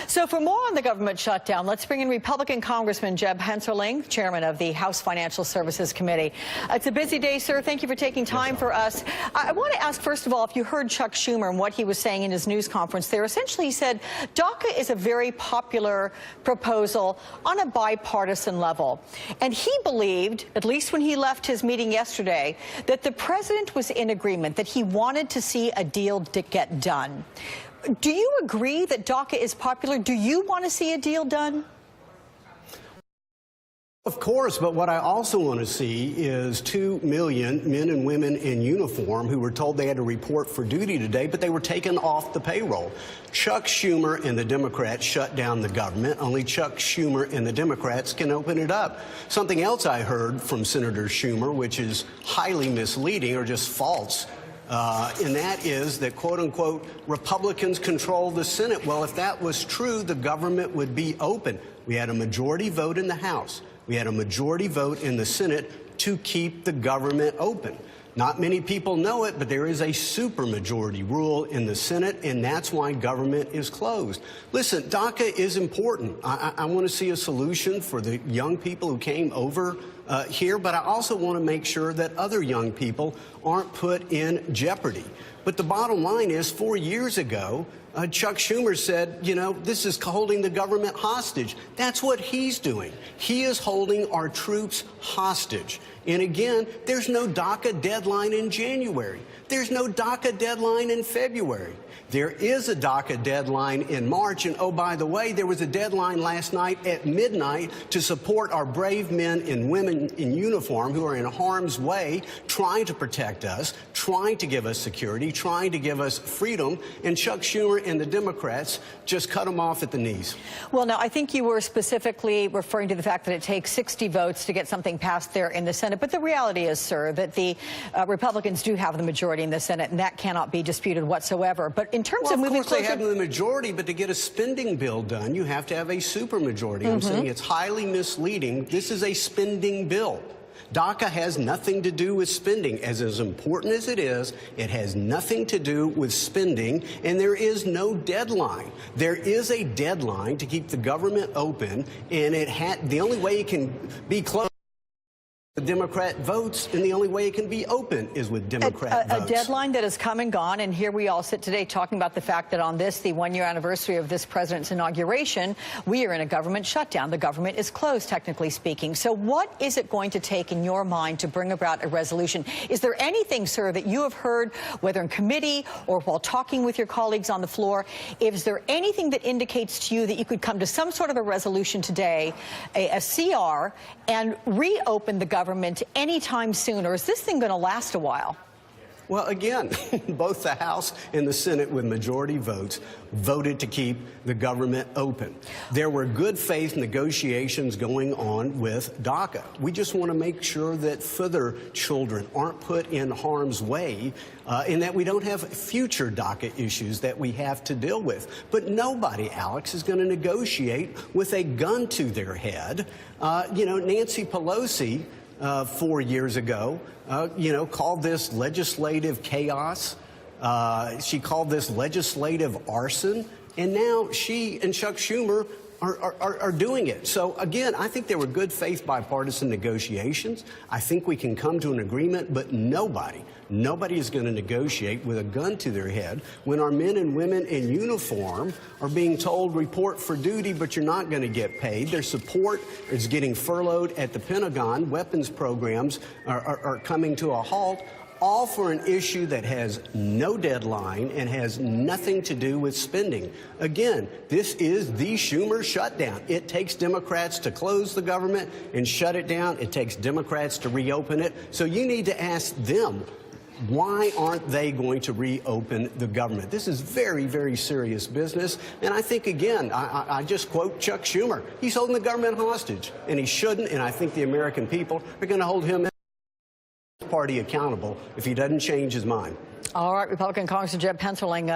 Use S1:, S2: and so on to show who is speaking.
S1: So for more on the government shutdown, let's bring in Republican Congressman Jeb Hensarling, chairman of the House Financial Services Committee. It's a busy day, sir. Thank you for taking time for us. I want to ask, first of all, if you heard Chuck Schumer and what he was saying in his news conference there. Essentially, he said DACA is a very popular proposal on a bipartisan level. And he believed, at least when he left his meeting yesterday, that the president was in agreement, that he wanted to see a deal get done. Do you agree that DACA is popular? Do you want to see a deal done?
S2: Of course, but what I also want to see is 2 million men and women in uniform who were told they had to report for duty today, but they were taken off the payroll. Chuck Schumer and the Democrats shut down the government. Only Chuck Schumer and the Democrats can open it up. Something else I heard from Senator Schumer, which is highly misleading or just false, and that is that, quote unquote, Republicans control the Senate. Well, if that was true, the government would be open. We had a majority vote in the House. We had a majority vote in the Senate to keep the government open. Not many people know it, but there is a supermajority rule in the Senate, and that's why government is closed. Listen, DACA is important. I want to see a solution for the young people who came over here, but I also want to make sure that other young people aren't put in jeopardy. But the bottom line is, 4 years ago, Chuck Schumer said, you know, this is holding the government hostage. That's what he's doing. He is holding our troops hostage. And again, there's no DACA deadline in January. There's no DACA deadline in February. There is a DACA deadline in March. And oh, by the way, there was a deadline last night at midnight to support our brave men and women in uniform who are in harm's way, trying to protect us, trying to give us security, trying to give us freedom. And Chuck Schumer and the Democrats just cut them off at the knees.
S1: Well, now, I think you were specifically referring to the fact that it takes 60 votes to get something passed there in the Senate. But the reality is, sir, that the Republicans do have the majority in the Senate, and that cannot be disputed whatsoever. But in terms of moving closer,
S2: they have the majority, but to get a spending bill done, you have to have a supermajority. I'm saying it's highly misleading. This is a spending bill. DACA has nothing to do with spending. As important as it is, it has nothing to do with spending, and there is no deadline. There is a deadline to keep the government open, and the only way it can be closed, the Democrat votes, and the only way it can be open is with Democrat votes.
S1: A deadline that has come and gone, and here we all sit today talking about the fact that on this, the one-year anniversary of this president's inauguration, we are in a government shutdown. The government is closed, technically speaking. So what is it going to take in your mind to bring about a resolution? Is there anything, sir, that you have heard, whether in committee or while talking with your colleagues on the floor, is there anything that indicates to you that you could come to some sort of a resolution today, a CR, and reopen the government anytime soon, or is this thing going to last a while?
S2: Well, again, both the House and the Senate with majority votes voted to keep the government open. There were good faith negotiations going on with DACA. We just want to make sure that further children aren't put in harm's way and that we don't have future DACA issues that we have to deal with. But nobody, Alex, is going to negotiate with a gun to their head. You know, Nancy Pelosi 4 years ago, called this legislative chaos. She called this legislative arson. And now she and Chuck Schumer are doing it. So, again, I think there were good faith bipartisan negotiations. I think we can come to an agreement, but nobody is going to negotiate with a gun to their head when our men and women in uniform are being told report for duty, but you're not going to get paid. Their support is getting furloughed at the Pentagon. Weapons programs are coming to a halt, all for an issue that has no deadline and has nothing to do with spending. Again, this is the Schumer shutdown. It takes Democrats to close the government and shut it down. It takes Democrats to reopen it. So you need to ask them, why aren't they going to reopen the government? This is very, very serious business. And I think, again, I just quote Chuck Schumer. He's holding the government hostage, and he shouldn't. And I think the American people are going to hold him party accountable if he doesn't change his mind.
S1: All right, Republican Congressman Jeb Hensarling.